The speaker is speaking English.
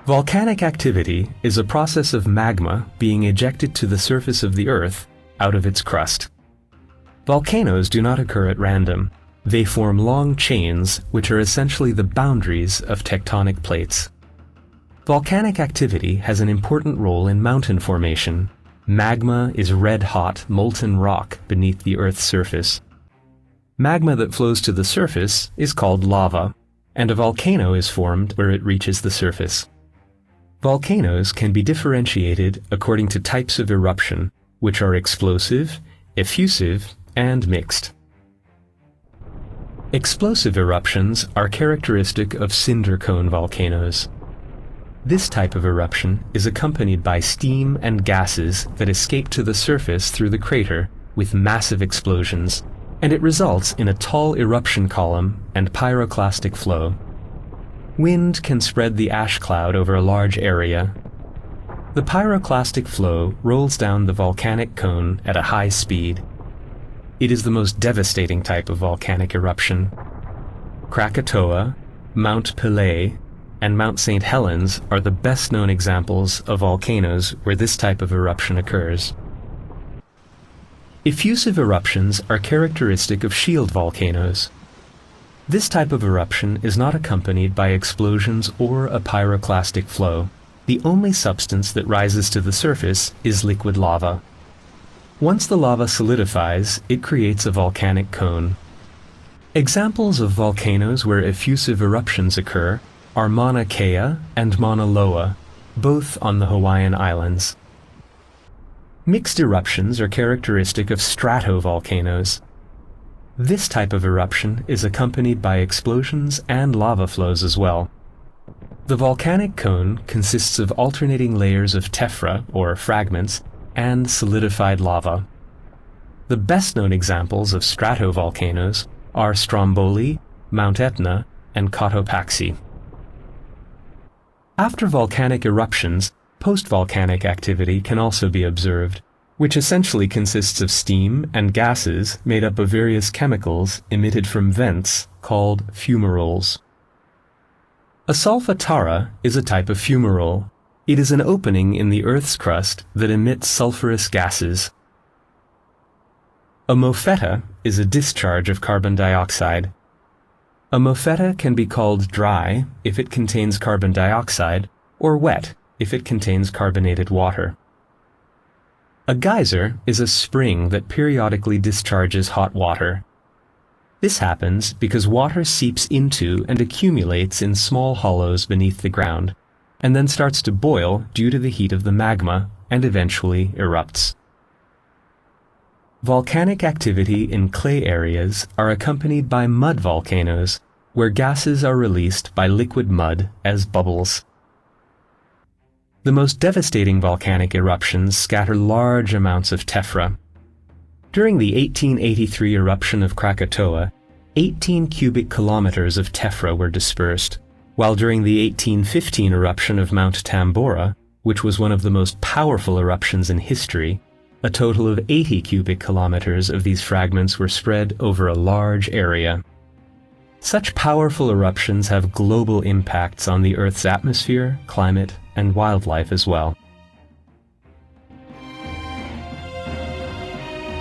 Volcanic activity is a process of magma being ejected to the surface of the Earth out of its crust. Volcanoes do not occur at random. They form long chains which are essentially the boundaries of tectonic plates. Volcanic activity has an important role in mountain formation. Magma is red-hot, molten rock beneath the Earth's surface. Magma that flows to the surface is called lava, and a volcano is formed where it reaches the surface. Volcanoes can be differentiated according to types of eruption, which are explosive, effusive, and mixed. Explosive eruptions are characteristic of cinder cone volcanoes. This type of eruption is accompanied by steam and gases that escape to the surface through the crater with massive explosions, and it results in a tall eruption column and pyroclastic flow. Wind can spread the ash cloud over a large area. The pyroclastic flow rolls down the volcanic cone at a high speed. It is the most devastating type of volcanic eruption. Krakatoa, Mount Pelée, and Mount St. Helens are the best-known examples of volcanoes where this type of eruption occurs. Effusive eruptions are characteristic of shield volcanoes. This type of eruption is not accompanied by explosions or a pyroclastic flow. The only substance that rises to the surface is liquid lava. Once the lava solidifies, it creates a volcanic cone. Examples of volcanoes where effusive eruptions occur are Mauna Kea and Mauna Loa, both on the Hawaiian Islands. Mixed eruptions are characteristic of stratovolcanoes. This type of eruption is accompanied by explosions and lava flows as well. The volcanic cone consists of alternating layers of tephra, or fragments, and solidified lava. The best-known examples of stratovolcanoes are Stromboli, Mount Etna, and Cotopaxi. After volcanic eruptions, post-volcanic activity can also be observed, which essentially consists of steam and gases made up of various chemicals emitted from vents called fumaroles. A solfatara is a type of fumarole. It is an opening in the Earth's crust that emits sulfurous gases. A mofetta is a discharge of carbon dioxide. A mofetta can be called dry if it contains carbon dioxide, or wet if it contains carbonated water. A geyser is a spring that periodically discharges hot water. This happens because water seeps into and accumulates in small hollows beneath the ground, and then starts to boil due to the heat of the magma and eventually erupts. Volcanic activity in clay areas are accompanied by mud volcanoes, where gases are released by liquid mud as bubbles. The most devastating volcanic eruptions scatter large amounts of tephra. During the 1883 eruption of Krakatoa, 18 cubic kilometers of tephra were dispersed, while during the 1815 eruption of Mount Tambora, which was one of the most powerful eruptions in history, a total of 80 cubic kilometers of these fragments were spread over a large area. Such powerful eruptions have global impacts on the Earth's atmosphere, climate, and wildlife as well.